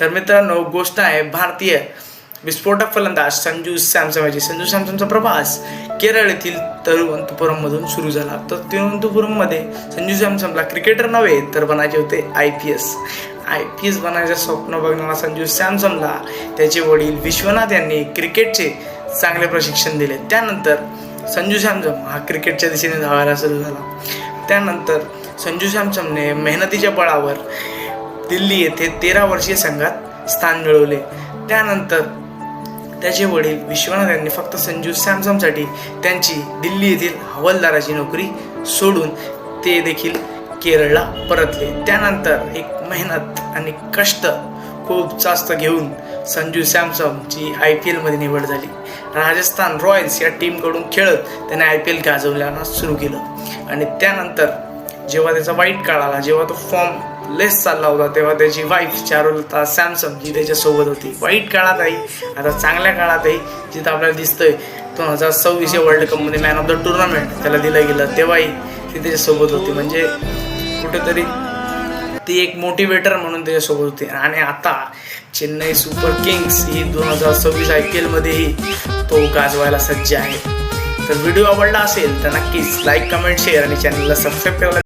तर मित्रांनो, गोष्ट आहे भारतीय विस्फोटक फलंदाज संजू सॅमसन याची. संजू सॅमसनचा प्रवास केरळ येथील तिरुवनंतपुरममधून सुरू झाला. तर तिरुवनंतपुरममध्ये संजू सॅमसनला क्रिकेटर नव्हे तर बनायचे होते IPS बनायचं स्वप्न बघणारा संजू सॅमसनला त्याचे वडील विश्वनाथ यांनी क्रिकेटचे चांगले प्रशिक्षण दिले. त्यानंतर संजू सॅमसन हा क्रिकेटच्या दिशेने धावायला सुरू झाला. त्यानंतर संजू सॅमसनने मेहनतीच्या बळावर दिल्ली येथे 13 वर्षीय संघात स्थान मिळवले. त्यानंतर त्याचे वडील विश्वनाथ यांनी फक्त संजू सॅमसनसाठी त्यांची दिल्ली येथील हवालदाराची नोकरी सोडून ते देखील केरळला परतले. त्यानंतर एक मेहनत आणि कष्ट खूप जास्त घेऊन संजू सॅमसनची IPL मध्ये निवड झाली. राजस्थान रॉयल्स या टीमकडून खेळत त्याने IPL गाजवण्याला सुरू केलं. आणि त्यानंतर जेव्हा त्याचा वाईट काळ आला, जेव्हा तो फॉर्म लेस चालला होता, तेव्हा त्याची वाईफ चारुलता सॅमसन जी त्याच्यासोबत होती. वाईट काळातही आता चांगल्या काळातही जिथं आपल्याला दिसतंय 2026 वर्ल्ड कपमध्ये मॅन ऑफ द टुर्नामेंट त्याला दिलं गेलं, तेव्हाही ती त्याच्यासोबत होती. म्हणजे कुठेतरी ती एक मोटिवेटर म्हणून त्याच्यासोबत होती. आणि आता चेन्नई सुपर किंग्स ही 2026 IPL मध्येही तो गाजवायला सज्ज आहे. तर व्हिडिओ आवडला असेल तर नक्कीच लाईक, कमेंट, शेअर आणि चॅनलला सबस्क्राईब करायला